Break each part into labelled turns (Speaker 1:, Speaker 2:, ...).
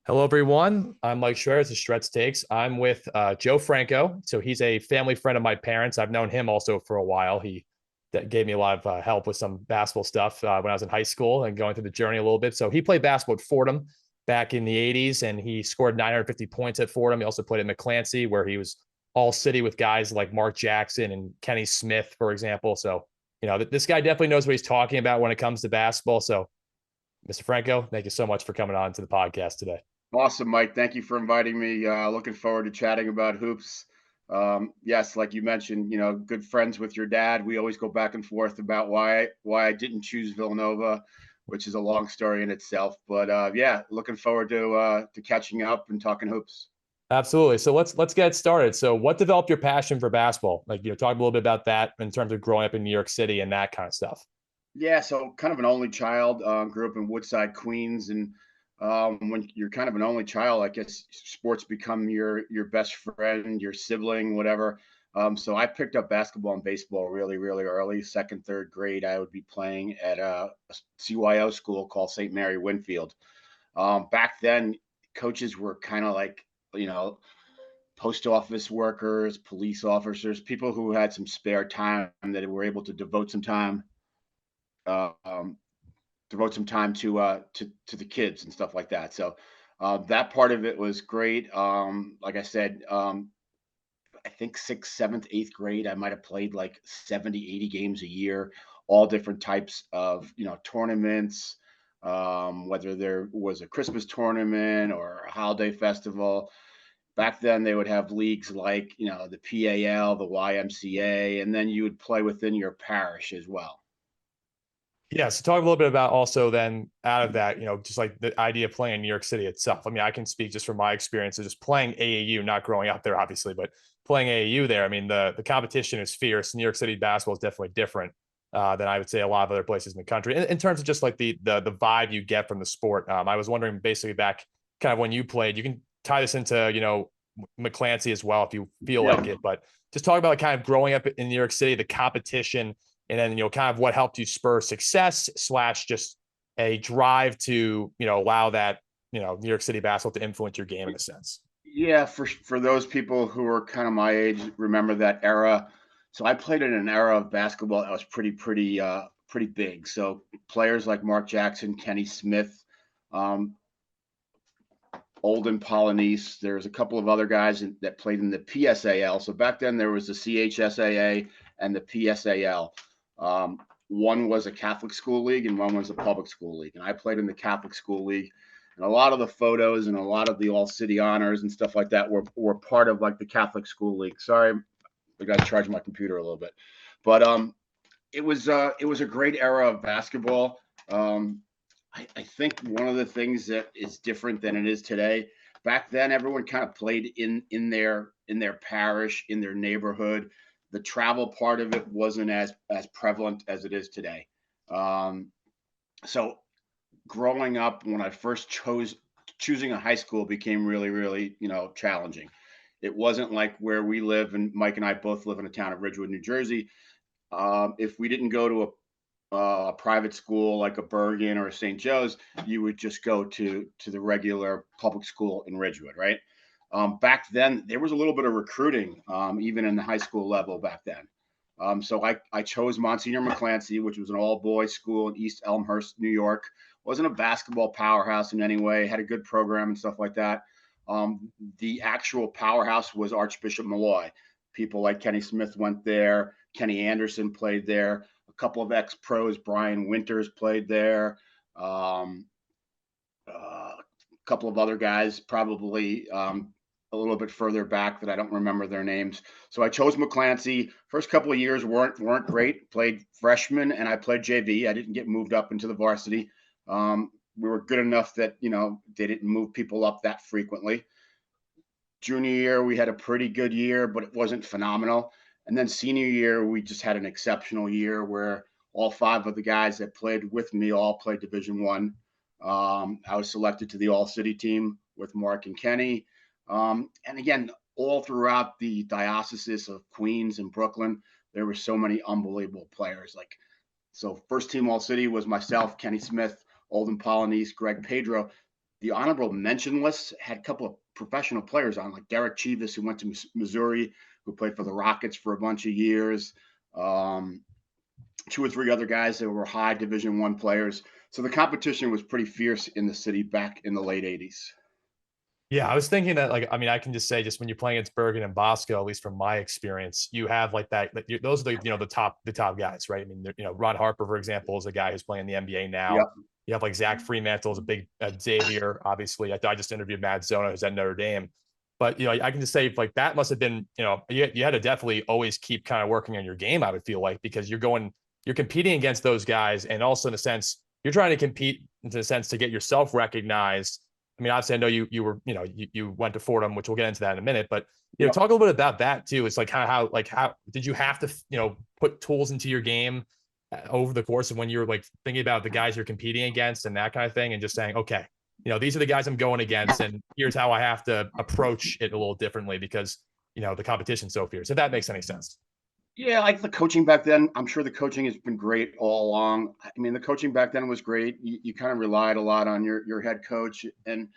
Speaker 1: Hello, everyone. I'm Mike Schreier. It's a Shred's Takes. I'm with Joe Franco. So he's a family friend of my parents. I've known him also for a while. He that gave me a lot of help with some basketball stuff when I was in high school and going through the journey a little bit. So he played basketball at Fordham back in the 80s, and he scored 950 points at Fordham. He also played at McClancy, where he was all city with guys like Mark Jackson and Kenny Smith, for example. So, this guy definitely knows what he's talking about when it comes to basketball. So, Mr. Franco, thank you so much for coming on to the podcast today.
Speaker 2: Awesome, Mike. Thank you for inviting me. Looking forward to chatting about hoops. Yes, like you mentioned, good friends with your dad. We always go back and forth about why I didn't choose Villanova, which is a long story in itself. But yeah, looking forward to catching up and talking hoops.
Speaker 1: Absolutely. So let's get started. So what developed your passion for basketball? Like, talk a little bit about that in terms of growing up in New York City and that kind of stuff.
Speaker 2: Yeah, so kind of an only child. Grew up in Woodside, Queens, and when you're kind of an only child, I guess sports become your best friend, your sibling, whatever. So I picked up basketball and baseball really, really early. Second, third grade, I would be playing at a CYO school called St. Mary Winfield. Back then, coaches were kind of like you know post office workers, police officers, people who had some spare time that were able to uh, um, devote some time to the kids and stuff like that. So that part of it was great. Like I said, I think sixth, seventh, eighth grade, I might have played like 70, 80 games a year, all different types of tournaments. Whether there was a Christmas tournament or a holiday festival. Back then, they would have leagues like the PAL, the YMCA, and then you would play within your parish as well.
Speaker 1: Yeah. So talk a little bit about also then out of that, just like the idea of playing in New York City itself. I mean, I can speak just from my experience of just playing AAU, not growing up there, obviously, but playing AAU there. I mean, the competition is fierce. New York City basketball is definitely different than I would say a lot of other places in the country in terms of just like the vibe you get from the sport. I was wondering basically back kind of when you played, you can tie this into, McClancy as well if you feel
Speaker 2: Yeah.
Speaker 1: like it, but just talk about kind of growing up in New York City, the competition, and then kind of what helped you spur success slash just a drive to allow that New York City basketball to influence your game in a sense.
Speaker 2: Yeah, for those people who are kind of my age, remember that era. So I played in an era of basketball that was pretty big. So players like Mark Jackson, Kenny Smith, um, Olden Polynice. There's a couple of other guys that played in the PSAL. So back then there was the CHSAA and the PSAL. One was a Catholic school league and one was a public school league. And I played in the Catholic school league. And a lot of the photos and a lot of the all city honors and stuff like that were part of like the Catholic school league. Sorry, I got to charge my computer a little bit, but it was a great era of basketball. I think one of the things that is different than it is today. Back then, everyone kind of played in their parish, in their neighborhood. The travel part of it wasn't as prevalent as it is today. Um, so growing up, when I first choosing a high school became really, really, challenging. It wasn't like where we live, and Mike and I both live in a town of Ridgewood, New Jersey. If we didn't go to a private school like a Bergen or a St. Joe's, you would just go to the regular public school in Ridgewood, right? Back then, there was a little bit of recruiting, even in the high school level back then. So I chose Monsignor McClancy, which was an all boys school in East Elmhurst, New York. Wasn't a basketball powerhouse in any way, had a good program and stuff like that. The actual powerhouse was Archbishop Malloy. People like Kenny Smith went there, Kenny Anderson played there, a couple of ex pros, Brian Winters played there. A couple of other guys, probably a little bit further back that I don't remember their names. So I chose McClancy. First couple of years weren't great. Played freshman and I played JV. I didn't get moved up into the varsity. We were good enough that they didn't move people up that frequently. Junior year we had a pretty good year, but it wasn't phenomenal. And then senior year we just had an exceptional year where all five of the guys that played with me all played Division One. I was selected to the All City team with Mark and Kenny. And again, all throughout the diocese of Queens and Brooklyn, there were so many unbelievable players. So first team All City was myself, Kenny Smith, Olden Polynice, Greg Pedro. the honorable mention list had a couple of professional players on, like Derek Chivas, who went to Missouri, who played for the Rockets for a bunch of years. Um, Two or three other guys that were high Division I players. So the competition was pretty fierce in the city back in the late '80s.
Speaker 1: Yeah, I was thinking that, like, I mean, I can just say, just when you're playing against Bergen and Bosco, at least from my experience, you have like that. Like, those are the top guys, right? I mean, Ron Harper, for example, is a guy who's playing the NBA now.
Speaker 2: Yep.
Speaker 1: You have like Zach Freemantle is a big Xavier, obviously. I just interviewed Matt Zona, who's at Notre Dame. But I can just say like that must have been, you had to definitely always keep kind of working on your game. I would feel like, because you're competing against those guys, and also in a sense, you're trying to compete in a sense to get yourself recognized. I mean, obviously, I know you were, you went to Fordham, which we'll get into that in a minute. But
Speaker 2: Yep.
Speaker 1: talk a little bit about that too. It's like kind of how did you have to, put tools into your game over the course of when you're like thinking about the guys you're competing against and that kind of thing, and just saying, okay, these are the guys I'm going against, and here's how I have to approach it a little differently because the competition's so fierce. If that makes any sense.
Speaker 2: Yeah, like the coaching back then, I'm sure the coaching has been great all along. I mean, the coaching back then was great. You kind of relied a lot on your head coach. And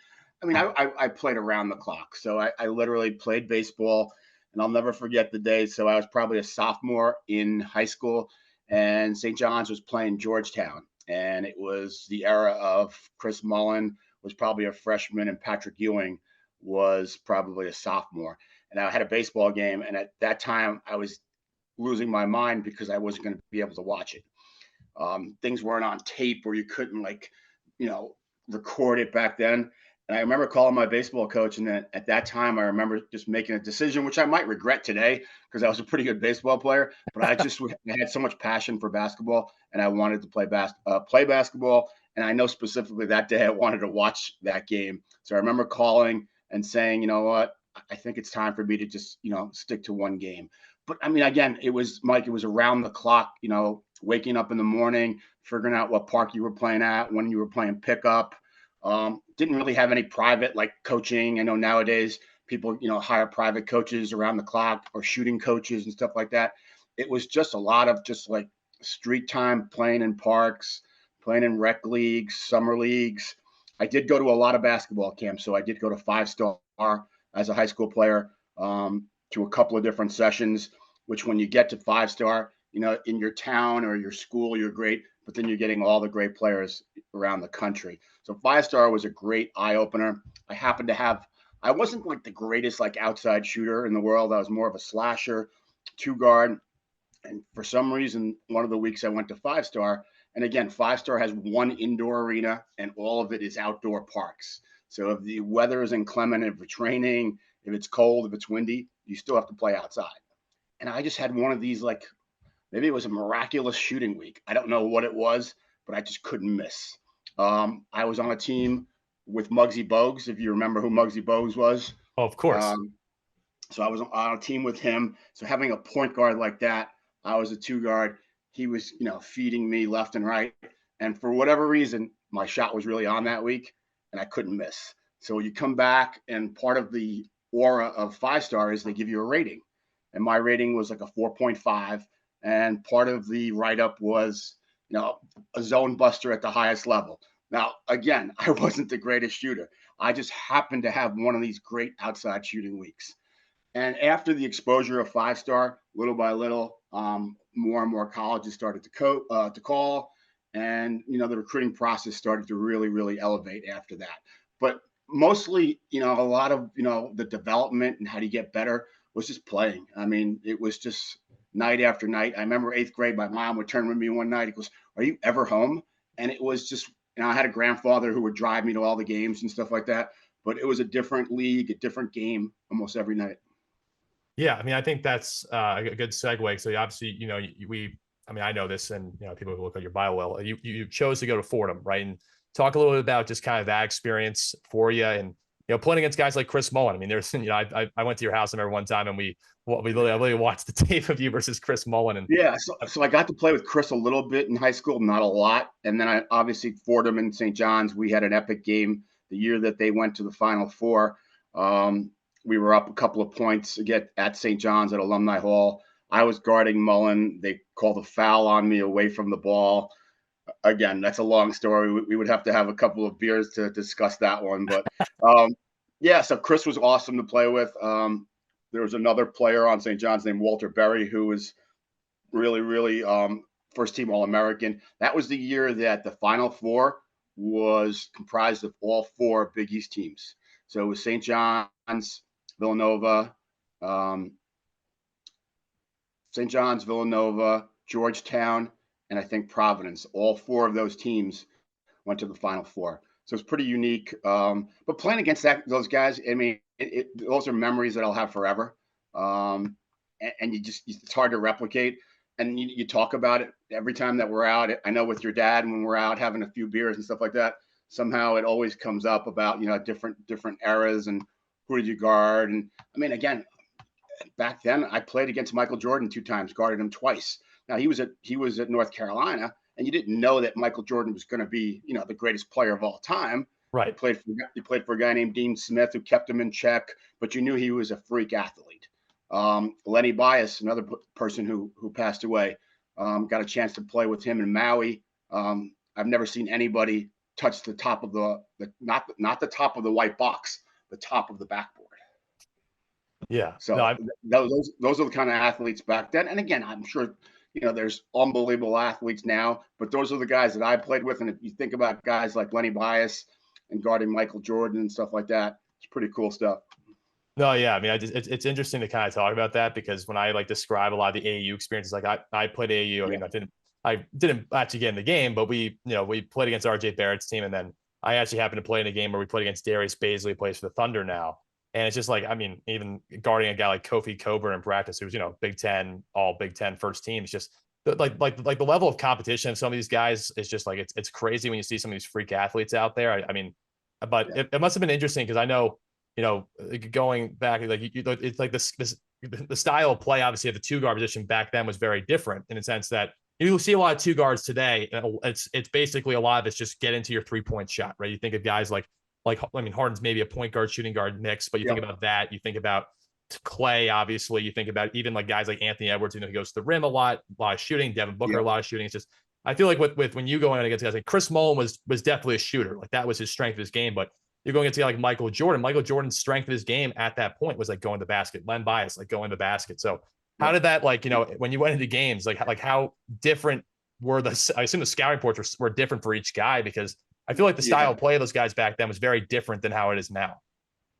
Speaker 2: I mean, I played around the clock. So I literally played baseball, and I'll never forget the day. So I was probably a sophomore in high school, and St. John's was playing Georgetown. And it was the era of Chris Mullen was probably a freshman, and Patrick Ewing was probably a sophomore. And I had a baseball game. And at that time, I was losing my mind because I wasn't going to be able to watch it. Things weren't on tape where you couldn't you know, record it back then. And I remember calling my baseball coach, and then at that time, I remember just making a decision, which I might regret today because I was a pretty good baseball player. But I had so much passion for basketball, and I wanted to play basketball. And I know specifically that day I wanted to watch that game. So I remember calling and saying, you know what, I think it's time for me to just stick to one game. But I mean, again, it was Mike. It was around the clock. Waking up in the morning, figuring out what park you were playing at, when you were playing pickup. Didn't really have any private like coaching. I know nowadays people hire private coaches around the clock, or shooting coaches and stuff like that. It was just a lot of just like street time, playing in parks, playing in rec leagues, summer leagues. I did go to a lot of basketball camps, so I did go to 5 Star as a high school player, to a couple of different sessions. Which, when you get to 5 Star, in your town or your school, you're great, but then you're getting all the great players around the country. So 5 Star was a great eye opener. I wasn't like the greatest like outside shooter in the world. I was more of a slasher, two guard. And for some reason, one of the weeks I went to 5 Star, and again, 5 Star has one indoor arena, and all of it is outdoor parks. So if the weather is inclement, if it's raining, if it's cold, if it's windy, you still have to play outside. And I just had one of these, like, maybe it was a miraculous shooting week. I don't know what it was, but I just couldn't miss. I was on a team with Muggsy Bogues, if you remember who Muggsy Bogues was.
Speaker 1: Oh, of course.
Speaker 2: So I was on a team with him. So having a point guard like that, I was a two guard. He was, feeding me left and right. And for whatever reason, my shot was really on that week, and I couldn't miss. So you come back, and part of the aura of 5 Star is they give you a rating. And my rating was like a 4.5. And part of the write up was, a zone buster at the highest level. Now, again, I wasn't the greatest shooter. I just happened to have one of these great outside shooting weeks. And after the exposure of 5 Star, little by little, more and more colleges started to call, and the recruiting process started to really, really elevate after that. But mostly, a lot of the development and how to get better was just playing. I mean, it was just night after night. I remember 8th grade, my mom would turn with me one night. He goes, "Are you ever home?" And it was just, I had a grandfather who would drive me to all the games and stuff like that. But it was a different league, a different game almost every night.
Speaker 1: Yeah, I mean, I think that's a good segue. So obviously, I mean, I know this, and people who look at your bio well. You chose to go to Fordham, right? And talk a little bit about just kind of that experience for you, and playing against guys like Chris Mullen. I mean, there's I went to your house, I remember one time, and we literally watched the tape of you versus Chris Mullen, and
Speaker 2: Yeah, so I got to play with Chris a little bit in high school, not a lot. And then I obviously Fordham and St. John's, we had an epic game the year that they went to the Final Four. We were up a couple of points again at St. John's at Alumni Hall. I was guarding Mullen. They called a foul on me away from the ball. again, that's a long story. We would have to have a couple of beers to discuss that one. But um, yeah, so Chris was awesome to play with. There was another player on St. John's named Walter Berry who was really, really first team All American. That was the year that the Final Four was comprised of all four Big East teams. So it was St. John's, Villanova, um, St. John's, Villanova, Georgetown, and I think Providence. All four of those teams went to the Final Four. So it's pretty unique. But playing against those guys, I mean, those are memories that I'll have forever. And it's hard to replicate. And you talk about it every time that we're out. I know with your dad, when we're out having a few beers and stuff like that, somehow it always comes up about, different eras and who did you guard. And I mean, again, back then I played against Michael Jordan 2 times, guarded him twice. Now he was at North Carolina, and you didn't know that Michael Jordan was going to be, the greatest player of all time.
Speaker 1: Right.
Speaker 2: He played for a guy named Dean Smith who kept him in check, but you knew he was a freak athlete. Lenny Bias, another person who passed away, got a chance to play with him in Maui. I've never seen anybody touch the top of not the top of the white box, the top of the backboard.
Speaker 1: Yeah.
Speaker 2: So those are the kind of athletes back then. And again, I'm sure, there's unbelievable athletes now, but those are the guys that I played with. And if you think about guys like Lenny Bias and guarding Michael Jordan and stuff like that, it's pretty cool stuff.
Speaker 1: No, yeah. I mean, it's interesting to kind of talk about that, because when I describe a lot of the AAU experiences, I played AAU. I mean, I didn't actually get in the game, but we played against RJ Barrett's team. And then I actually happened to play in a game where we played against Darius Baisley, who plays for the Thunder now. And it's just I mean, even guarding a guy like Kofi Coburn in practice, who's, Big Ten, all Big Ten first team, it's just the level of competition of some of these guys is just it's crazy when you see some of these freak athletes out there. I mean, but it must have been interesting, because I know, going back, it's like the style of play, obviously, of the 2 guard position back then was very different, in the sense that you see a lot of 2 guards today. It's basically a lot of it's just get into your 3-point shot, right? You think of guys like, I mean, Harden's maybe a point guard, shooting guard mix, but you think about that. You think about Clay, obviously. You think about even guys like Anthony Edwards, he goes to the rim a lot of shooting. Devin Booker, a lot of shooting. It's just, I feel like with when you go in against guys like Chris Mullin was definitely a shooter. That was his strength of his game. But you're going against a guy like Michael Jordan. Michael Jordan's strength of his game at that point was going to the basket. Len Bias, going to the basket. So how did that, when you went into games, how different were I assume the scouting reports were different for each guy, because I feel like the style of play of those guys back then was very different than how it is now.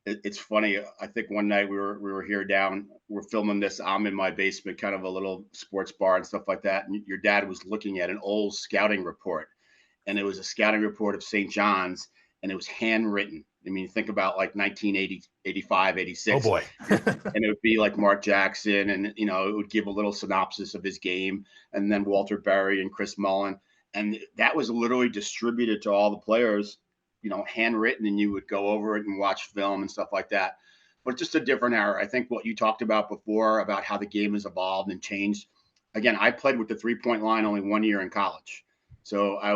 Speaker 2: It's funny. I think one night we were here down. We're filming this. I'm in my basement, kind of a little sports bar and stuff like that. And your dad was looking at an old scouting report, and it was a scouting report of St. John's, and it was handwritten. I mean, think about 1980, 85, 86.
Speaker 1: Oh boy.
Speaker 2: And it would be like Mark Jackson, and it would give a little synopsis of his game, and then Walter Berry and Chris Mullin. And that was literally distributed to all the players, handwritten, and you would go over it and watch film and stuff like that. But just a different era. I think what you talked about before, about how the game has evolved and changed. Again, I played with the 3-point line only 1 year in college. So I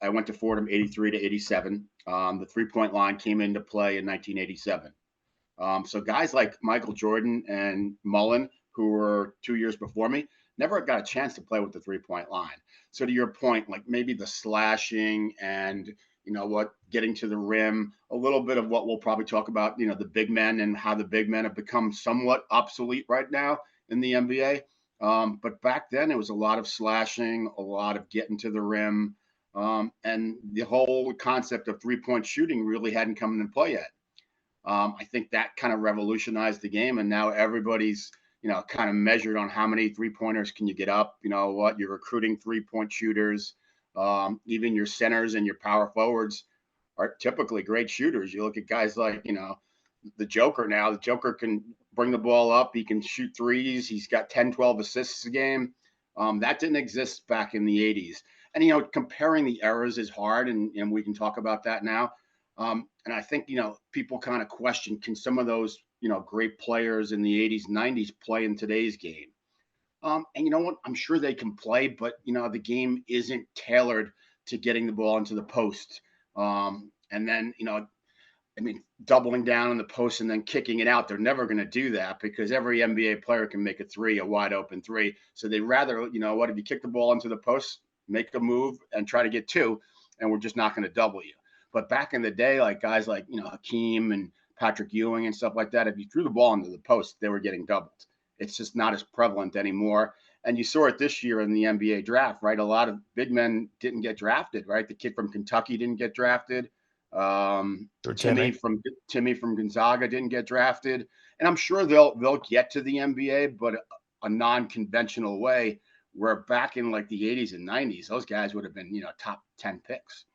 Speaker 2: went to Fordham 83 to 87. The 3-point line came into play in 1987. So guys like Michael Jordan and Mullin, who were 2 years before me, never got a chance to play with the 3-point line. So to your point, maybe the slashing and, getting to the rim, a little bit of what we'll probably talk about, the big men and how the big men have become somewhat obsolete right now in the NBA. But back then it was a lot of slashing, a lot of getting to the rim. And the whole concept of 3-point shooting really hadn't come into play yet. I think that kind of revolutionized the game. And now everybody's, kind of measured on how many 3-pointers can you get up, you're recruiting 3-point shooters. Even your centers and your power forwards are typically great shooters. You look at guys like, the Joker now. The Joker can bring the ball up. He can shoot threes. He's got 10, 12 assists a game. That didn't exist back in the 80s. And, comparing the eras is hard, and we can talk about that now. And I think, people kind of question, can some of those, great players in the 80s, 90s play in today's game? And you know what? I'm sure they can play, but, the game isn't tailored to getting the ball into the post. And then, doubling down on the post and then kicking it out. They're never going to do that, because every NBA player can make a wide open three. So they rather, if you kick the ball into the post, make a move and try to get two, and we're just not going to double you. But back in the day, like guys like, Hakeem and Patrick Ewing and stuff like that, if you threw the ball into the post, they were getting doubled. It's just not as prevalent anymore. And you saw it this year in the NBA draft, right? A lot of big men didn't get drafted, right? The kid from Kentucky didn't get drafted.
Speaker 1: Or
Speaker 2: Timmy
Speaker 1: Timmy.
Speaker 2: from Gonzaga didn't get drafted, and I'm sure they'll get to the NBA, but a non-conventional way. Where back in like the 80s and 90s, those guys would have been top 10 picks.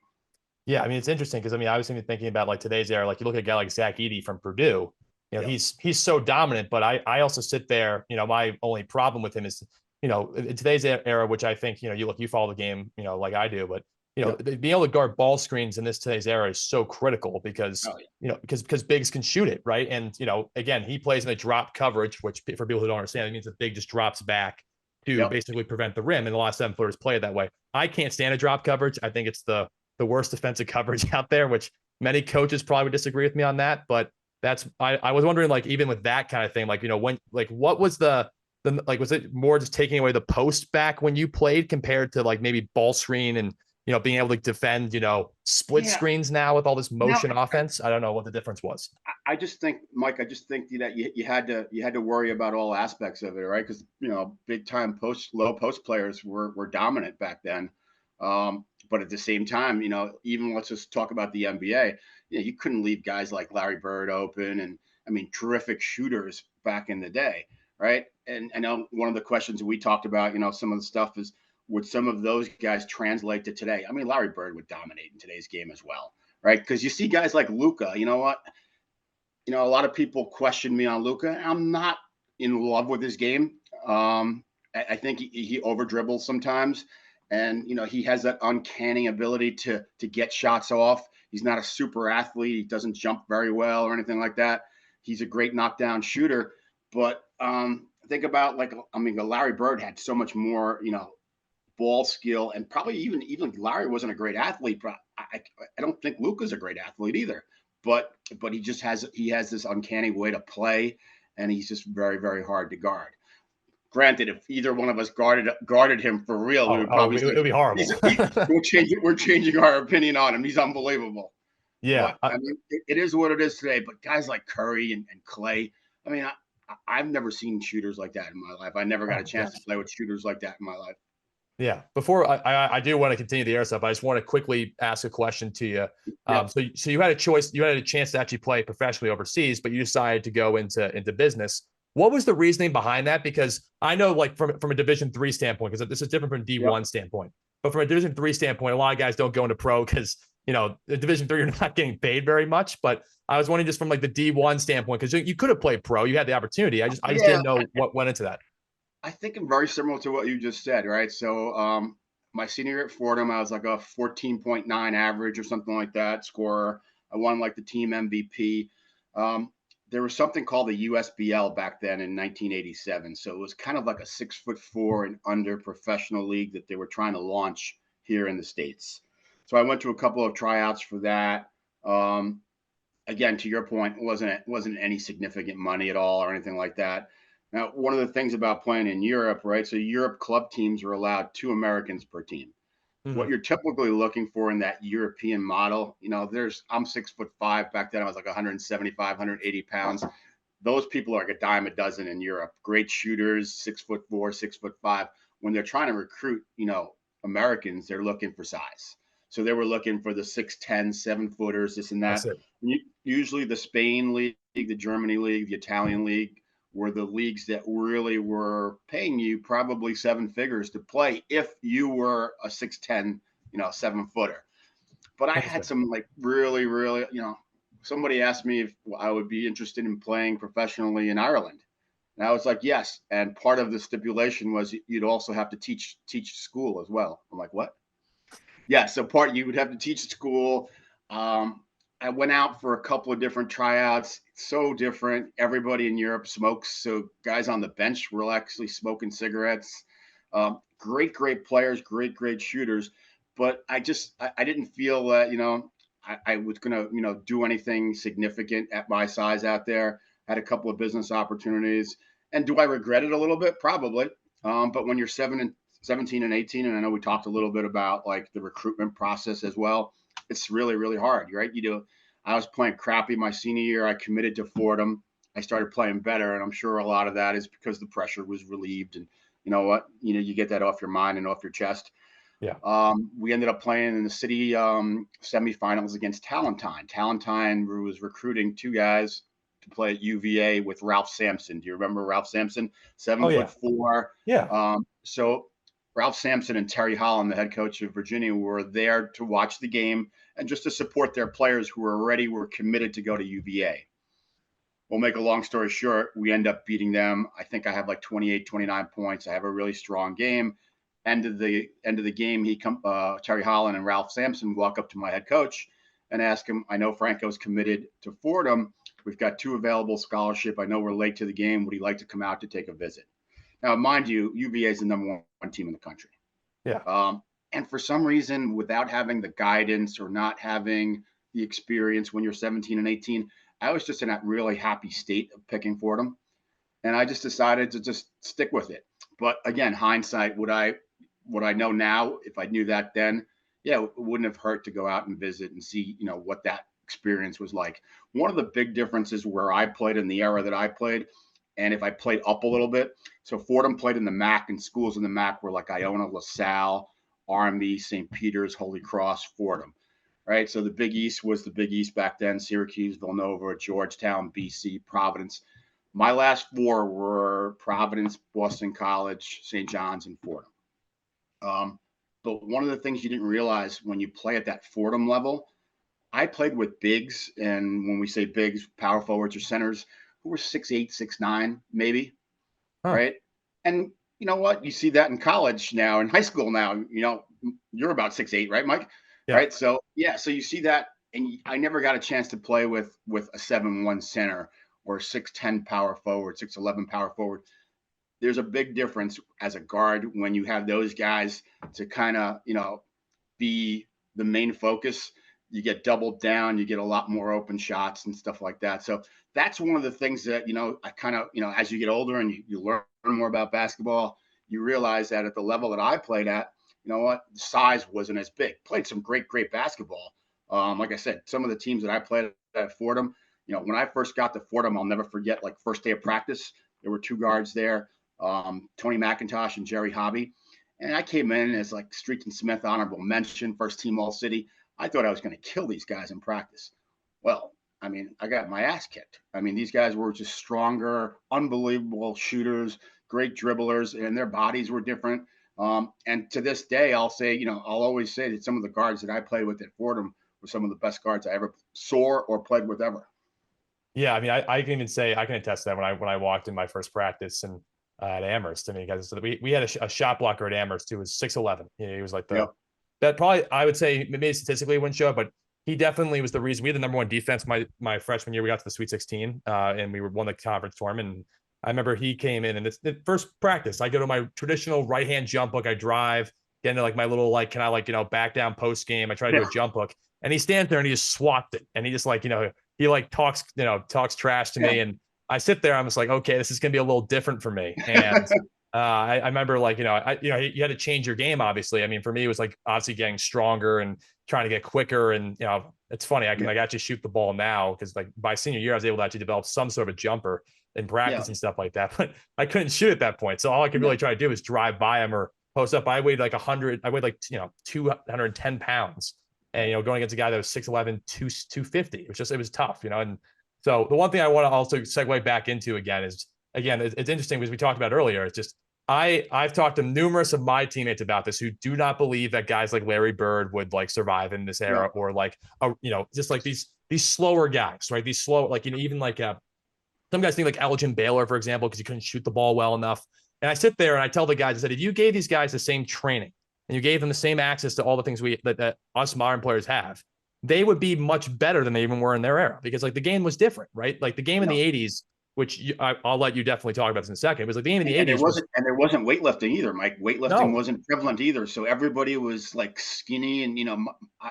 Speaker 1: Yeah, I mean it's interesting because I mean I was even thinking about like today's era. Like you look at a guy like Zach Edey from Purdue.
Speaker 2: Yep.
Speaker 1: He's so dominant, but I also sit there. My only problem with him is in today's era, which I think you follow the game like I do, but
Speaker 2: Yep.
Speaker 1: being able to guard ball screens in today's era is so critical because because bigs can shoot it, right? And again, he plays in a drop coverage, which for people who don't understand, it means the big just drops back to
Speaker 2: Yep.
Speaker 1: basically prevent the rim, and a lot of seven footers play it that way. I can't stand a drop coverage. I think it's the worst defensive coverage out there, which many coaches probably would disagree with me on that. But I was wondering, like, even with that kind of thing, like, when, like, what was the like, was it more just taking away the post back when you played compared to like maybe ball screen and, being able to defend, split screens now with all this motion offense? I don't know what the difference was.
Speaker 2: I just think, Mike, that you had to worry about all aspects of it, right? Because big time low post players were dominant back then. But at the same time, even let's just talk about the NBA. You couldn't leave guys like Larry Bird open, and I mean, terrific shooters back in the day, right? And I know one of the questions we talked about, some of the stuff is, would some of those guys translate to today? I mean, Larry Bird would dominate in today's game as well, right? Because you see guys like Luka. You know what? A lot of people question me on Luka. I'm not in love with his game. I think he over dribbles sometimes. And he has that uncanny ability to get shots off. He's not a super athlete. He doesn't jump very well or anything like that. He's a great knockdown shooter. But think about Larry Bird had so much more ball skill, and probably even Larry wasn't a great athlete. But I don't think Luka's a great athlete either. But he has this uncanny way to play, and he's just very, very hard to guard. Granted, if either one of us guarded him for real, we would probably
Speaker 1: it would be horrible.
Speaker 2: We're changing our opinion on him. He's unbelievable.
Speaker 1: Yeah,
Speaker 2: but, I mean, it is what it is today. But guys like Curry and Clay, I mean, I've never seen shooters like that in my life. I never got a chance to play with shooters like that in my life.
Speaker 1: Yeah. Before I do want to continue the air stuff, I just want to quickly ask a question to you. So you had a choice, you had a chance to actually play professionally overseas, but you decided to go into business. What was the reasoning behind that? Because I know, like, from a Division III standpoint, because this is different from D1 standpoint, but from a Division III standpoint, a lot of guys don't go into pro because, the Division III, you're not getting paid very much. But I was wondering, just from like the D1 standpoint, because you could have played pro, you had the opportunity. I just didn't know what went into that.
Speaker 2: I think I'm very similar to what you just said, right? So my senior year at Fordham, I was like a 14.9 average or something like that scorer. I won like the team MVP. There was something called the USBL back then in 1987. So it was kind of like a 6'4" and under professional league that they were trying to launch here in the States. So I went to a couple of tryouts for that. Again, to your point, it wasn't any significant money at all or anything like that. Now, one of the things about playing in Europe, right? So Europe club teams are allowed 2 Americans per team. Mm-hmm. What you're typically looking for in that European model, I'm 6'5". Back then I was like 175, 180 pounds. Those people are like a dime a dozen in Europe. Great shooters, 6'4", 6'5". When they're trying to recruit, Americans, they're looking for size. So they were looking for the 6'10", 7-footers, this and that. Usually the Spain league, the Germany league, the Italian league were the leagues that really were paying you probably 7 figures to play if you were a 6'10", 7-footer. But I had some like really, really, somebody asked me if I would be interested in playing professionally in Ireland. And I was like, yes. And part of the stipulation was you'd also have to teach school as well. I'm like, what? Yeah. So you would have to teach school. I went out for a couple of different tryouts. So different. Everybody in Europe smokes. So guys on the bench were actually smoking cigarettes. Great players, great shooters. But I didn't feel that, I was going to, do anything significant at my size out there. Had a couple of business opportunities. And do I regret it a little bit? Probably. But when you're 7 17 and 18, and I know we talked a little bit about like the recruitment process as well. It's really, really hard, right? I was playing crappy my senior year. I committed to Fordham. I started playing better, and I'm sure a lot of that is because the pressure was relieved. And you know what? You get that off your mind and off your chest.
Speaker 1: Yeah.
Speaker 2: We ended up playing in the city semifinals against Talentine. Talentine was recruiting two guys to play at UVA with Ralph Sampson. Do you remember Ralph Sampson?
Speaker 1: Oh yeah.
Speaker 2: 7'4".
Speaker 1: Yeah.
Speaker 2: So Ralph Sampson and Terry Holland, the head coach of Virginia, were there to watch the game and just to support their players who were committed to go to UVA. We'll make a long story short, we end up beating them. I think I have like 28, 29 points. I have a really strong game. End of the game, Terry Holland and Ralph Sampson walk up to my head coach and ask him, I know Franco's committed to Fordham. We've got 2 available scholarship. I know we're late to the game. Would he like to come out to take a visit? Now, mind you, UVA is the number 1 team in the country.
Speaker 1: Yeah.
Speaker 2: And for some reason, without having the guidance or not having the experience when you're 17 and 18, I was just in that really happy state of picking Fordham. And I just decided to just stick with it. But again, hindsight, would I know now if I knew that then? Yeah, it wouldn't have hurt to go out and visit and see, what that experience was like. One of the big differences where I played in the era that I played, and if I played up a little bit, so Fordham played in the MAC, and schools in the MAC were like Iona, LaSalle, Army, St. Peter's, Holy Cross, Fordham. Right. So the Big East was the Big East back then: Syracuse, Villanova, Georgetown, BC, Providence. My last 4 were Providence, Boston College, St. John's, and Fordham. But one of the things you didn't realize when you play at that Fordham level, I played with bigs, and when we say bigs, power forwards or centers, who were 6'8", 6'9", maybe,
Speaker 1: Huh.
Speaker 2: right? And you know what? You see that in college now, in high school now. You're about 6'8", right, Mike?
Speaker 1: Yeah.
Speaker 2: Right. So yeah, so you see that, and I never got a chance to play with a 7'1" center or 6'10" power forward, 6'11" power forward. There's a big difference as a guard when you have those guys to kind of, be the main focus. You get doubled down, you get a lot more open shots and stuff like that. So that's one of the things that, I kind of, as you get older and you learn more about basketball, you realize that at the level that I played at, you know what, the size wasn't as big. Played some great basketball. Like I said, some of the teams that I played at Fordham, when I first got to Fordham, I'll never forget, like first day of practice, there were 2 guards there, Tony McIntosh and Jerry Hobby. And I came in as like Streakin Smith, honorable mention, first team All City. I thought I was going to kill these guys in practice. Well, I mean, I got my ass kicked. I mean, these guys were just stronger, unbelievable shooters, great dribblers, and their bodies were different. And to this day, I'll always say that some of the guards that I played with at Fordham were some of the best guards I ever saw or played with ever.
Speaker 1: Yeah. I mean, I can even say, I can attest to that when I walked in my first practice and at Amherst. I mean, guys, we had a shot blocker at Amherst who was 6'11". He was like that probably, I would say, maybe statistically wouldn't show, but he definitely was the reason. We had the number 1 defense my freshman year. We got to the Sweet 16, and we won the conference tournament. And I remember he came in, and it's the first practice. I go to my traditional right hand jump hook. I drive, get into like my little can I back down post game. I try to do a jump hook, and he stands there and he just swapped it, and he just he talks trash to me, and I sit there. I'm just like, okay, this is gonna be a little different for me, and. I remember you had to change your game. Obviously, I mean, for me, it was like obviously getting stronger and trying to get quicker. And it's funny. I can actually shoot the ball now because like by senior year, I was able to actually develop some sort of a jumper in practice and stuff like that. But I couldn't shoot at that point, so all I could really try to do is drive by him or post up. I weighed like 100. I weighed like 210 pounds, and going against a guy that was 6'11", 250. It was tough, And so the one thing I want to also segue back into again is. Again, it's interesting because we talked about earlier. It's just I've talked to numerous of my teammates about this who do not believe that guys like Larry Bird would survive in this era or just like these slower guys, right? These slow even some guys think like Elgin Baylor, for example, because he couldn't shoot the ball well enough. And I sit there and I tell the guys, I said, if you gave these guys the same training and you gave them the same access to all the things that us modern players have, they would be much better than they even were in their era because the game was different, right? Like the game in the 80s. Which I'll let you definitely talk about this in a second. It was like the game in the 80s.
Speaker 2: And there wasn't weightlifting either, Mike. Weightlifting wasn't prevalent either. So everybody was like skinny. And,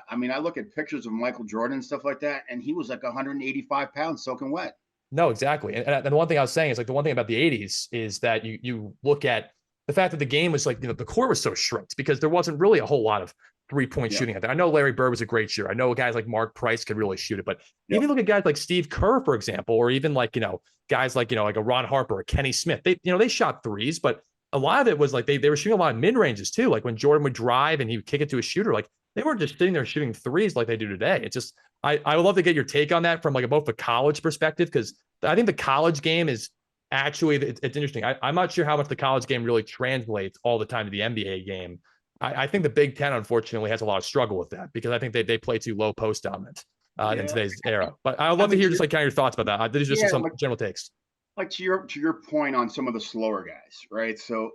Speaker 2: I mean, I look at pictures of Michael Jordan and stuff like that, and he was like 185 pounds soaking wet.
Speaker 1: No, exactly. And the one thing I was saying is the one thing about the 80s is that you look at the fact that the game was like, the court was so strict because there wasn't really a whole lot of 3-point
Speaker 2: Yep.
Speaker 1: shooting out there. I know Larry Bird was a great shooter. I know guys like Mark Price could really shoot it, but
Speaker 2: Yep.
Speaker 1: even look at guys like Steve Kerr, for example, or even like, guys like, like a Ron Harper or Kenny Smith. They shot threes, but a lot of it was like they were shooting a lot of mid ranges too. Like when Jordan would drive and he would kick it to a shooter, like they weren't just sitting there shooting threes like they do today. It's just, I would love to get your take on that from like both the college perspective, because I think the college game is actually, it's interesting. I'm not sure how much the college game really translates all the time to the NBA game. I think the Big Ten, unfortunately, has a lot of struggle with that because I think they play too low post dominant in
Speaker 2: Yeah.
Speaker 1: today's era. But I would
Speaker 2: I
Speaker 1: love to
Speaker 2: mean,
Speaker 1: hear just like kind of your thoughts about that. These are just
Speaker 2: yeah,
Speaker 1: some general takes.
Speaker 2: like to your point on some of the slower guys, right? So,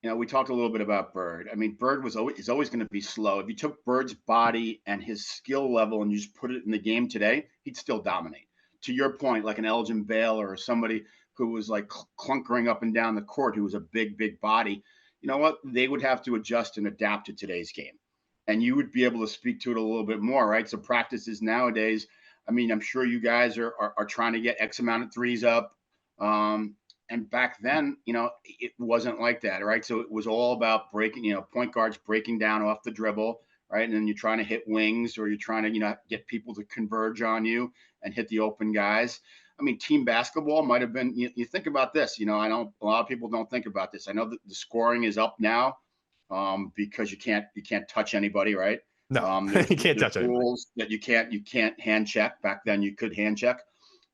Speaker 2: we talked a little bit about Bird. I mean, Bird is always going to be slow. If you took Bird's body and his skill level and you just put it in the game today, he'd still dominate. To your point, like an Elgin Baylor or somebody who was like clunkering up and down the court, who was a big body, you know what? They would have to adjust and adapt to today's game. And you would be able to speak to it a little bit more, right? So practices nowadays, I mean, I'm sure you guys are trying to get X amount of threes up. And back then, it wasn't like that, right? So it was all about breaking, point guards breaking down off the dribble, right? And then you're trying to hit wings or you're trying to, get people to converge on you and hit the open guys. I mean, team basketball might have been, you think about this, a lot of people don't think about this. I know that the scoring is up now because you can't touch anybody, right?
Speaker 1: No, you can't touch anybody.
Speaker 2: Rules that you can't hand check. Back then you could hand check.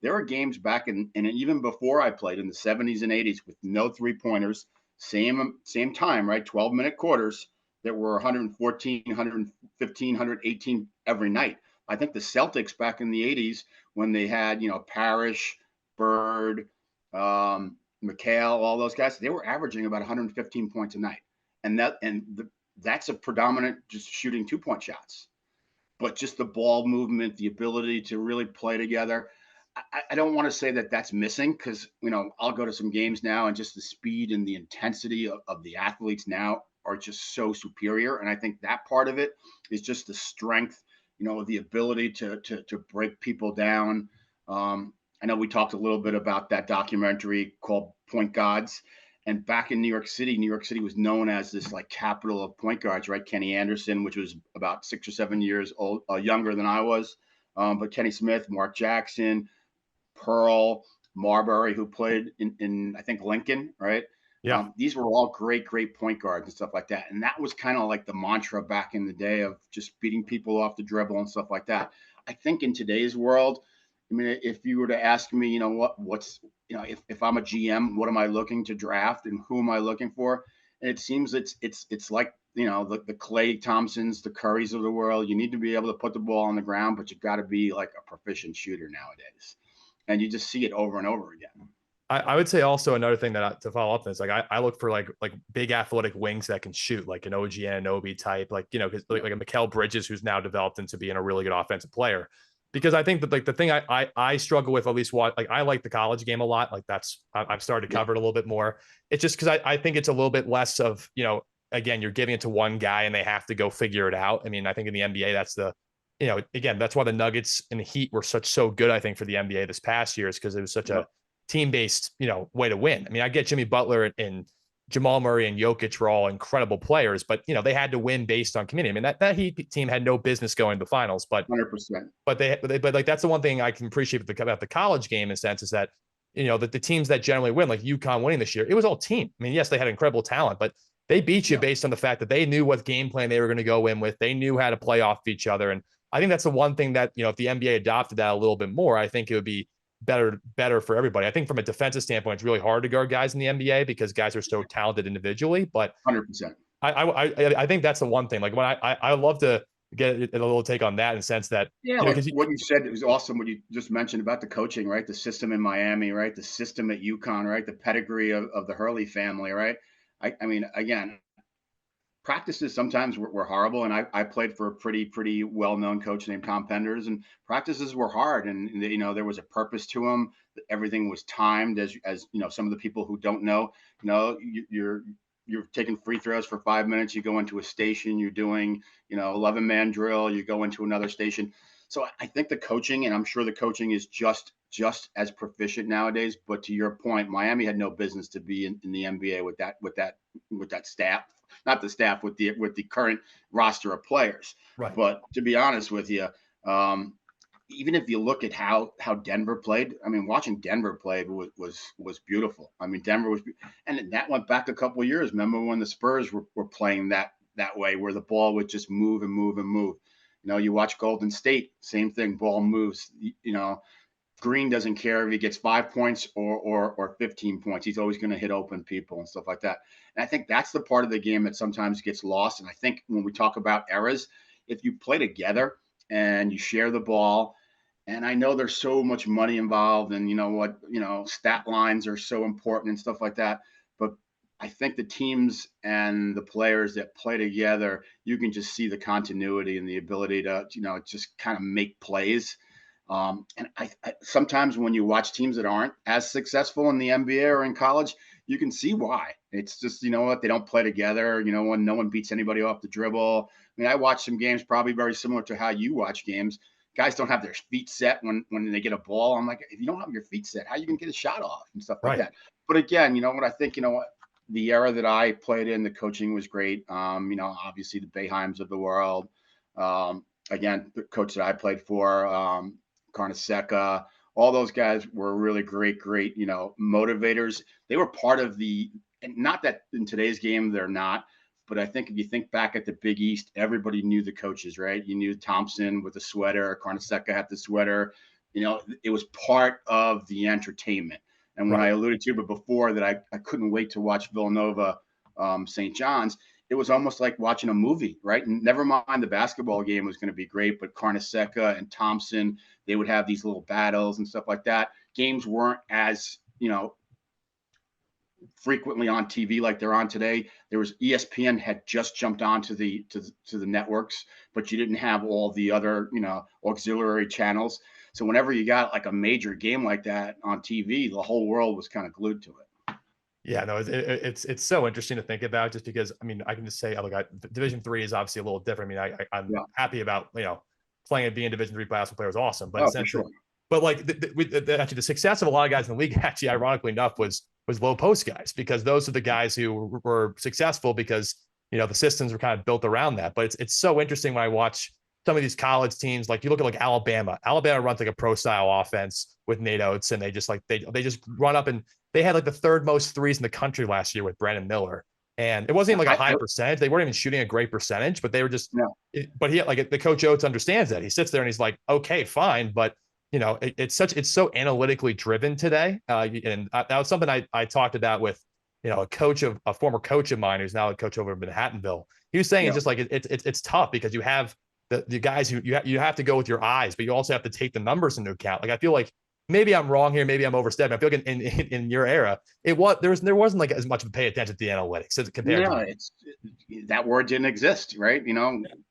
Speaker 2: There are games back and even before I played in the 70s and 80s with no 3-pointers, same time, right? 12-minute quarters that were 114, 115, 118 every night. I think the Celtics back in the 80s when they had, Parrish, Bird, McHale, all those guys, they were averaging about 115 points a night. And that's a predominant just shooting 2-point shots. But just the ball movement, the ability to really play together. I don't want to say that that's missing because, I'll go to some games now and just the speed and the intensity of the athletes now are just so superior. And I think that part of it is just the strength, the ability to break people down. I know we talked a little bit about that documentary called Point Gods. And back in New York City was known as this like capital of point guards, right? Kenny Anderson, which was about 6 or 7 years old, younger than I was. But Kenny Smith, Mark Jackson, Pearl, Marbury, who played in I think Lincoln, right?
Speaker 1: Yeah.
Speaker 2: These were all great point guards and stuff like that. And that was kind of like the mantra back in the day of just beating people off the dribble and stuff like that. I think in today's world, I mean, if you were to ask me, what's if I'm a GM, what am I looking to draft and who am I looking for? And it seems it's like the Clay Thompsons, the Currys of the world. You need to be able to put the ball on the ground, but you got to be like a proficient shooter nowadays. And you just see it over and over again.
Speaker 1: I would say also another thing that to follow up on is like I look for like big athletic wings that can shoot, like an OG Anunoby type, like because like a Mikal Bridges who's now developed into being a really good offensive player. Because I think that like the thing I struggle with, at least what like I like the college game a lot. Like I've started to cover it a little bit more. It's just because I think it's a little bit less of, again, you're giving it to one guy and they have to go figure it out. I mean, I think in the NBA that's the again, that's why the Nuggets and the Heat were so good, I think, for the NBA this past year, is because it was such a team-based, way to win. I mean, I get Jimmy Butler and Jamal Murray and Jokic were all incredible players, but they had to win based on community. I mean, that Heat team had no business going to the finals, but
Speaker 2: 100%.
Speaker 1: But like that's the one thing I can appreciate about the college game in a sense is that that the teams that generally win, like UConn winning this year, it was all team. I mean, yes, they had incredible talent, but they beat you based on the fact that they knew what game plan they were going to go in with. They knew how to play off each other, and I think that's the one thing that if the NBA adopted that a little bit more, I think it would be better for everybody. I think from a defensive standpoint, it's really hard to guard guys in the NBA because guys are so talented individually. But
Speaker 2: 100%.
Speaker 1: I think that's the one thing. Like when I love to get a little take on that in the sense that
Speaker 2: like what you said, it was awesome what you just mentioned about the coaching, right? The system in Miami, right? The system at UConn, right? The pedigree of the Hurley family, right? I mean, again, practices sometimes were horrible, and I played for a pretty well-known coach named Tom Penders, and practices were hard, and there was a purpose to them. Everything was timed, as some of the people who don't know, you're taking free throws for 5 minutes. You go into a station, you're doing 11-man drill. You go into another station. So I think the coaching, and I'm sure the coaching is just as proficient nowadays. But to your point, Miami had no business to be in the NBA with that staff, not the staff, with the current roster of players.
Speaker 1: Right.
Speaker 2: But to be honest with you, um, even if you look at how Denver played, I mean, watching Denver play was beautiful. I mean, Denver was, and that went back a couple of years. Remember when the Spurs were playing that way, where the ball would just move and move and move. You watch Golden State, same thing. Ball moves. Green doesn't care if he gets 5 points or 15 points. He's always going to hit open people and stuff like that. And I think that's the part of the game that sometimes gets lost. And I think when we talk about eras, if you play together and you share the ball, and I know there's so much money involved, and stat lines are so important and stuff like that. But I think the teams and the players that play together, you can just see the continuity and the ability to, just kind of make plays. And I sometimes when you watch teams that aren't as successful in the NBA or in college, you can see why. It's just, they don't play together. When no one beats anybody off the dribble. I mean, I watch some games probably very similar to how you watch games. Guys don't have their feet set when they get a ball. I'm like, if you don't have your feet set, how you can get a shot off and stuff like that. But again, what I think, the era that I played in, the coaching was great. Obviously the Boeheims of the world. Again, the coach that I played for, Carnesecca, all those guys were really great, motivators. They were part of and not that in today's game they're not, but I think if you think back at the Big East, everybody knew the coaches, right? You knew Thompson with the sweater, Carnesecca had the sweater. It was part of the entertainment. And when I alluded to, but before that, I couldn't wait to watch Villanova, St. John's. It was almost like watching a movie, right? And never mind the basketball game was going to be great, but Carnesecca and Thompson, they would have these little battles and stuff like that. Games weren't as, frequently on TV like they're on today. There was ESPN had just jumped onto the networks, but you didn't have all the other, auxiliary channels. So whenever you got like a major game like that on TV, the whole world was kind of glued to it.
Speaker 1: Yeah, no, it's so interesting to think about, just because, I mean, I can just say, look, Division III is obviously a little different. I mean, I'm happy about, playing and being Division III basketball player is awesome, but essentially, but like actually the success of a lot of guys in the league, actually, ironically enough, was low post guys, because those are the guys who were successful because, the systems were kind of built around that. But it's so interesting when I watch some of these college teams, like you look at like Alabama runs like a pro style offense with Nate Oates, and they just like, they just run up, and they had like the third most threes in the country last year with Brandon Miller. And it wasn't even like a high percentage. They weren't even shooting a great percentage, but they were just, but he, like, the coach Oates understands that. He sits there and he's like, okay, fine. But, it's so analytically driven today. And that was something I talked about with, a former coach of mine who's now a coach over in Manhattanville. He was saying it's just like, it's tough because you have the guys who you have to go with your eyes, but you also have to take the numbers into account. Like, I feel like, maybe I'm wrong here. Maybe I'm overstepping. I feel like in your era, there wasn't like as much of pay attention to the analytics as compared to
Speaker 2: that word didn't exist, right?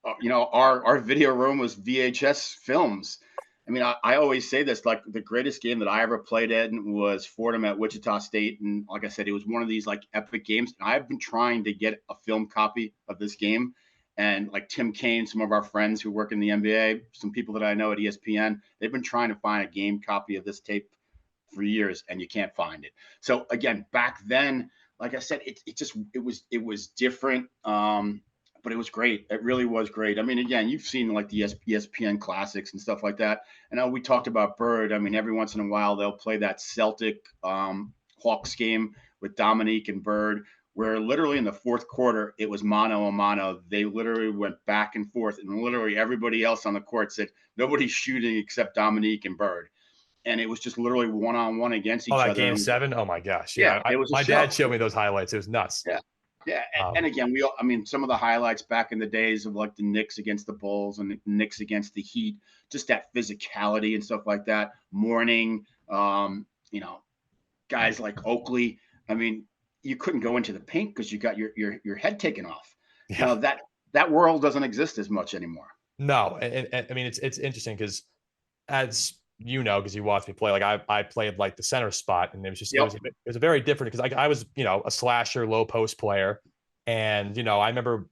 Speaker 2: Our video room was VHS films. I mean, I always say this, like, the greatest game that I ever played in was Fordham at Wichita State. And like I said, it was one of these like epic games. And I've been trying to get a film copy of this game. And like Tim Kaine, some of our friends who work in the NBA, some people that I know at ESPN, they've been trying to find a game copy of this tape for years, and you can't find it. So again, back then, like I said, it was different, but it was great. It really was great. I mean, again, you've seen like the ESPN classics and stuff like that. And we talked about Bird. I mean, every once in a while they'll play that Celtic Hawks game with Dominique and Bird, where literally in the fourth quarter, it was mano a mano. They literally went back and forth, and literally everybody else on the court said, nobody's shooting except Dominique and Bird. And it was just literally one-on-one against each other.
Speaker 1: Game 7? Oh my gosh. Yeah.
Speaker 2: It was
Speaker 1: my dad showed me those highlights. It was nuts.
Speaker 2: Yeah. Yeah. And again, some of the highlights back in the days of like the Knicks against the Bulls and the Knicks against the Heat, just that physicality and stuff like that. Mourning, guys like Oakley. I mean, you couldn't go into the paint because you got your head taken off.
Speaker 1: Yeah.
Speaker 2: That world doesn't exist as much anymore.
Speaker 1: No. And I mean, it's interesting because, as because you watched me play, like I played like the center spot, and it was just, it was a very different, because I was, a slasher low post player. And, I remember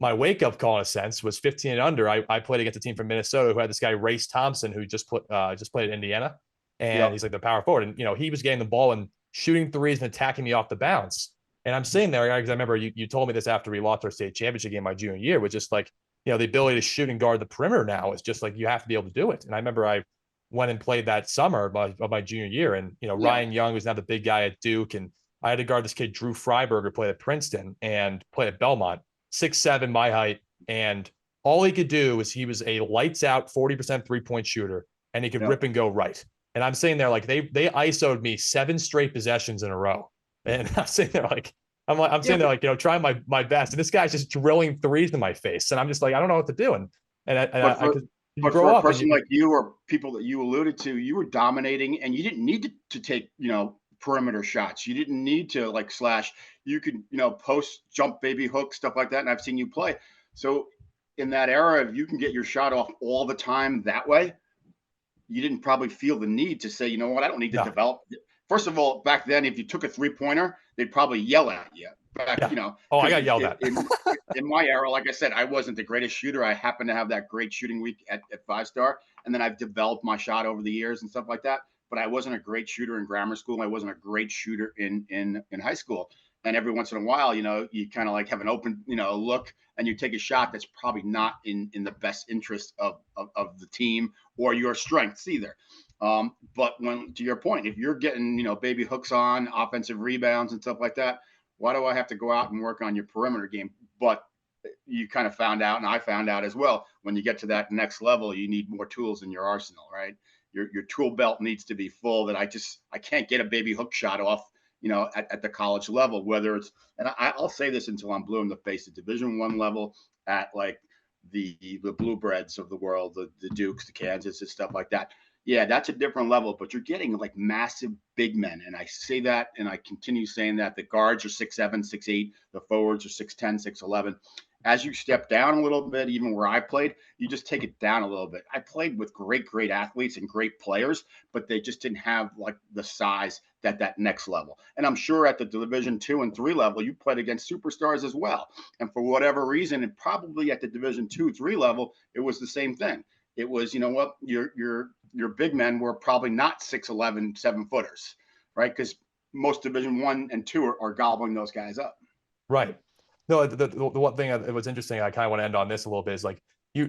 Speaker 1: my wake up call in a sense was 15 and under. I played against a team from Minnesota who had this guy Race Thompson who just played at Indiana, and
Speaker 2: Yep.
Speaker 1: he's like the power forward, and he was getting the ball and shooting threes and attacking me off the bounce. And I'm sitting there because I remember you told me this after we lost our state championship game my junior year, was just like the ability to shoot and guard the perimeter now is just like you have to be able to do it. And I remember I went and played that summer of my junior year, and
Speaker 2: Yeah.
Speaker 1: Ryan Young was now the big guy at Duke, and I had to guard this kid Drew Freiberger, played at Princeton and played at Belmont, 6'7", my height, and all he could do was he was a lights out 40% 3-point shooter, and he could
Speaker 2: Yep.
Speaker 1: rip and go right. And I'm sitting there like they ISO'd me 7 straight possessions in a row, and I'm sitting there like I'm
Speaker 2: Yeah.
Speaker 1: sitting there like trying my best, and this guy's just drilling threes in my face, and I'm just like I don't know what to do, and
Speaker 2: But for
Speaker 1: could you
Speaker 2: but
Speaker 1: grow
Speaker 2: for a
Speaker 1: up and
Speaker 2: person like you or people that you alluded to, you were dominating and you didn't need to take, perimeter shots. You didn't need to like slash. You could, post, jump, baby hook, stuff like that. And I've seen you play. So in that era, if you can get your shot off all the time that way, you didn't probably feel the need to say, you know what, I don't need to
Speaker 1: no,
Speaker 2: develop. First of all, back then, if you took a 3-pointer, they'd probably yell at you. Back,
Speaker 1: yeah. Oh, I
Speaker 2: because
Speaker 1: got yelled at.
Speaker 2: in my era, like I said, I wasn't the greatest shooter. I happened to have that great shooting week at 5-star, and then I've developed my shot over the years and stuff like that. But I wasn't a great shooter in grammar school. I wasn't a great shooter in high school. And every once in a while, you kind of like have an open, look, and you take a shot that's probably not in the best interest of the team or your strengths either. But when, to your point, if you're getting, baby hooks on, offensive rebounds and stuff like that, why do I have to go out and work on your perimeter game? But you kind of found out, and I found out as well, when you get to that next level, you need more tools in your arsenal, right? Your tool belt needs to be full. That I can't get a baby hook shot off, at the college level, whether it's, and I'll say this until I'm blue in the face, the Division I level at like the Blue Breads of the world, the Dukes, the Kansas, and stuff like that. Yeah, that's a different level, but you're getting like massive big men. And I say that, and I continue saying that the guards are 6'7", 6'8", the forwards are 6'10", 6'11". As you step down a little bit, even where I played, you just take it down a little bit. I played with great athletes and great players, but they just didn't have like the size that next level. And I'm sure at the Division II and III level, you played against superstars as well. And for whatever reason, and probably at the Division II, III level, it was the same thing. It was, you know what, your big men were probably not 6'11", 7-footers, right? Because most Division I and II are gobbling those guys up.
Speaker 1: Right. No, the one thing that was interesting, I kind of want to end on this a little bit, is like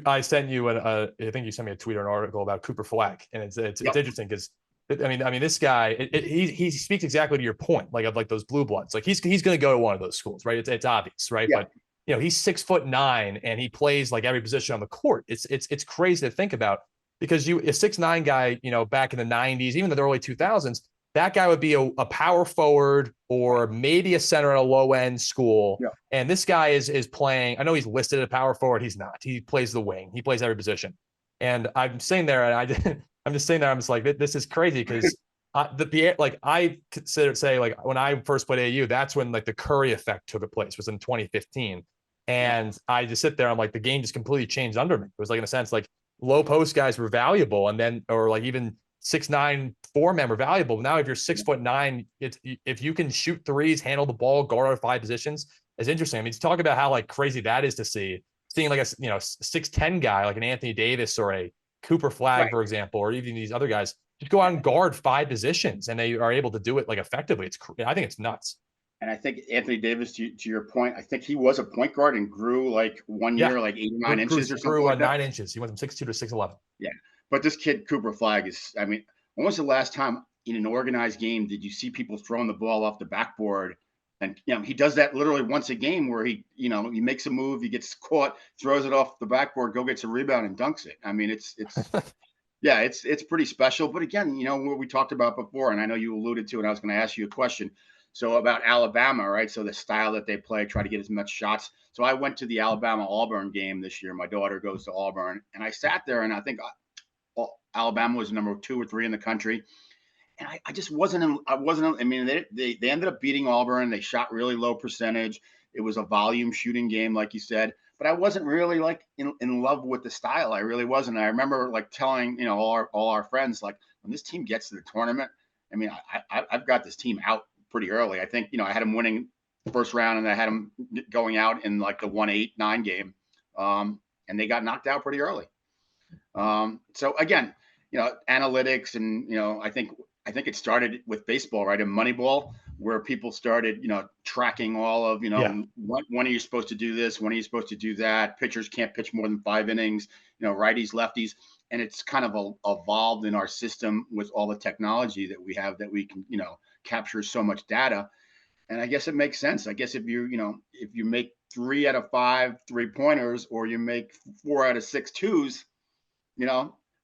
Speaker 1: I sent you I think you sent me a tweet or an article about Cooper Flag, and it's
Speaker 2: Yep.
Speaker 1: interesting because I mean this guy he speaks exactly to your point, like of like those blue bloods, like he's going to go to one of those schools, right? It's obvious, right?
Speaker 2: Yeah.
Speaker 1: But he's 6'9" and he plays like every position on the court. It's crazy to think about because a 6'9" guy, back in the 90s, even in the early 2000s, that guy would be a power forward or maybe a center at a low end school.
Speaker 2: Yeah.
Speaker 1: And this guy is playing. I know he's listed as a power forward. He's not. He plays the wing. He plays every position. And I'm sitting there, and I'm just sitting there. I'm just like, this is crazy because I say like when I first played AU, that's when like the Curry effect took place, was in 2015. And I just sit there. I'm like, the game just completely changed under me. It was like in a sense like low post guys were valuable, and then or like even 6'9" 4-man were valuable. Now, if you're 6'9", if you can shoot threes, handle the ball, guard out 5 positions, it's interesting. I mean, talk about how like crazy that is to seeing like a 6'10" guy like an Anthony Davis or a Cooper Flag,
Speaker 2: Right.
Speaker 1: for example, or even these other guys just go out and guard 5 positions, and they are able to do it like effectively. I think it's nuts.
Speaker 2: And I think Anthony Davis, to your point, I think he was a point guard and grew like one
Speaker 1: Yeah,
Speaker 2: year, like 8 or 9 inches or something
Speaker 1: grew
Speaker 2: like that.
Speaker 1: 9 inches. He went from 6'2" to 6'11".
Speaker 2: Yeah. But this kid, Cooper Flag, is, I mean, when was the last time in an organized game did you see people throwing the ball off the backboard? And, he does that literally once a game where he makes a move, he gets caught, throws it off the backboard, go gets a rebound and dunks it. I mean, yeah, it's pretty special. But again, what we talked about before, and I know you alluded to, and I was going to ask you a question. So about Alabama, right? So the style that they play, try to get as much shots. So I went to the Alabama-Auburn game this year. My daughter goes to Auburn, and I sat there, and I think Alabama was number 2 or 3 in the country. And I just wasn't. I mean, they ended up beating Auburn. They shot really low percentage. It was a volume shooting game, like you said. But I wasn't really like in love with the style. I really wasn't. I remember like telling all our friends, like, when this team gets to the tournament, I mean, I've got this team out pretty early. I think I had them winning first round, and I had them going out in like the 1-8-9 game, and they got knocked out pretty early. So again, analytics, and I think it started with baseball, right? In Moneyball, where people started, tracking all of, when are you supposed to do this? When are you supposed to do that? Pitchers can't pitch more than 5 innings, righties, lefties. And it's kind of evolved in our system with all the technology that we have, that we can, capture so much data. And I guess it makes sense. I guess if you make 3 out of 5 3-pointers, or you make 4 out of 6 twos,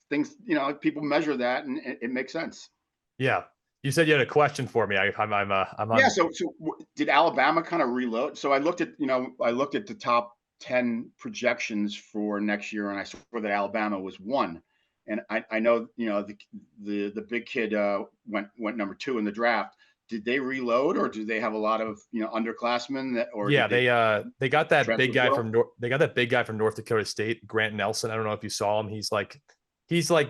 Speaker 2: things, people measure that, and it makes sense.
Speaker 1: Yeah. You said you had a question for me. I'm on.
Speaker 2: Yeah. So did Alabama kind of reload? So I looked at the top 10 projections for next year, and I saw that Alabama was 1. And I know, the big kid went number 2 in the draft. Did they reload, or do they have a lot of, underclassmen that, or
Speaker 1: Yeah, they got that big guy
Speaker 2: from
Speaker 1: North Dakota State, Grant Nelson. I don't know if you saw him. He's like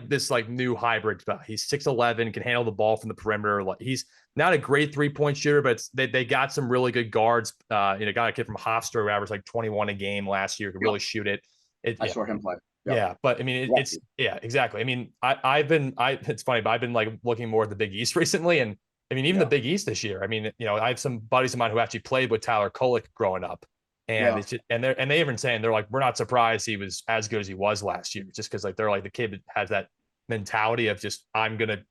Speaker 1: this like new hybrid. He's 6'11", can handle the ball from the perimeter. Like, he's not a great 3-point shooter, but they got some really good guards. Got a kid from Hofstra who averaged like 21 a game last year, could really shoot it.
Speaker 2: I saw him play.
Speaker 1: Yeah, but I mean, it's exactly. I mean, it's funny, but I've been like looking more at the Big East recently, and I mean, even the Big East this year. I mean, I have some buddies of mine who actually played with Tyler Kolek growing up, and it's just, and they even saying, they're like, we're not surprised he was as good as he was last year, just because like they're like, the kid has that mentality of just, I'm gonna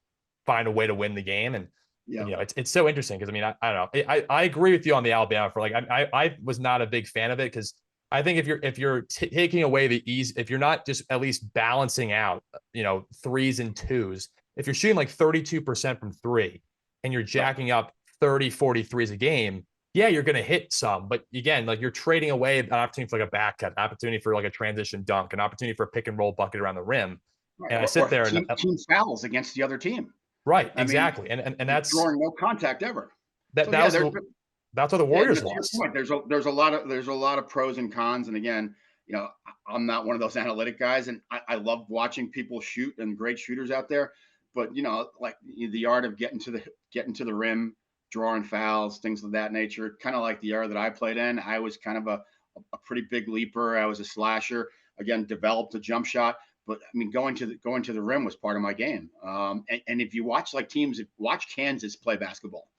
Speaker 1: find a way to win the game. And it's so interesting, because I mean, I don't know, I agree with you on the Alabama. For like, I was not a big fan of it, because I think if you're taking away the ease, if you're not just at least balancing out, 3s and 2s, if you're shooting like 32% from 3, and you're jacking up 30, 43s a game, you're going to hit some. But again, like, you're trading away an opportunity for like a back cut, an opportunity for like a transition dunk, an opportunity for a pick and roll bucket around the rim.
Speaker 2: Right.
Speaker 1: And I sit there
Speaker 2: and team fouls against the other team.
Speaker 1: Right. Exactly. And that's
Speaker 2: drawing no contact ever.
Speaker 1: That's what the Warriors lost.
Speaker 2: There's a lot of pros and cons. And again, I'm not one of those analytic guys, and I love watching people shoot, and great shooters out there. But like the art of getting to the rim, drawing fouls, things of that nature, kind of like the era that I played in. I was kind of a pretty big leaper. I was a slasher. Again, developed a jump shot, but I mean, going to the rim was part of my game. And if you watch watch Kansas play basketball,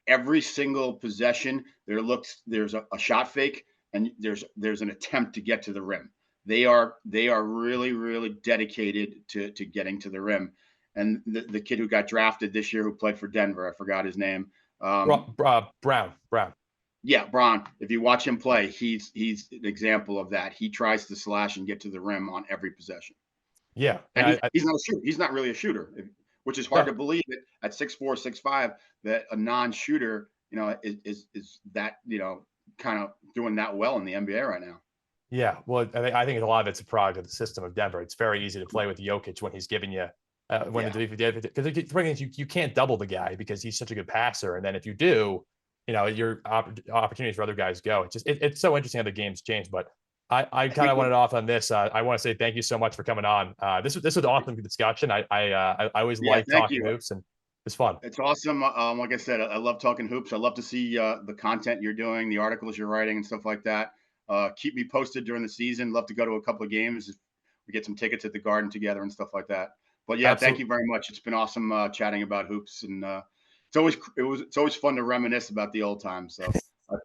Speaker 2: every single possession there's a shot fake, and there's an attempt to get to the rim. They are really, really dedicated to getting to the rim. And the kid who got drafted this year, who played for Denver, I forgot his name.
Speaker 1: Brown.
Speaker 2: Yeah, Braun. If you watch him play, he's an example of that. He tries to slash and get to the rim on every possession.
Speaker 1: Yeah,
Speaker 2: and he's not a shooter. He's not really a shooter, which is hard to believe that at 6'4", 6'5", that a non-shooter, is that, kind of doing that well in the NBA right now.
Speaker 1: Yeah, well, I think a lot of it's a product of the system of Denver. It's very easy to play with Jokic when he's giving you because you can't double the guy, because he's such a good passer, and then if you do, your opportunities for other guys go. It's so interesting how the game's changed. But I kind of wanted off on this. I want to say thank you so much for coming on. This was an awesome discussion. I always like talking hoops, and it's fun.
Speaker 2: It's awesome. Like I said, I love talking hoops. I love to see the content you're doing, the articles you're writing, and stuff like that. Keep me posted during the season. Love to go to a couple of games. If we get some tickets at the Garden together and stuff like that. But yeah, Absolutely. Thank you very much. It's been awesome chatting about hoops, and it's always fun to reminisce about the old times. So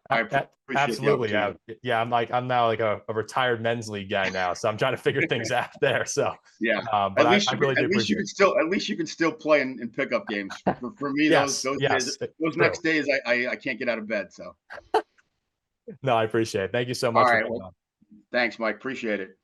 Speaker 2: I appreciate
Speaker 1: Absolutely. I'm now like a retired men's league guy now, so I'm trying to figure things out there. So but at least you can still play in pickup games. For me, those next days I can't get out of bed. So no, I appreciate it. Thank you so much.
Speaker 2: All right. Thanks, Mike. Appreciate it.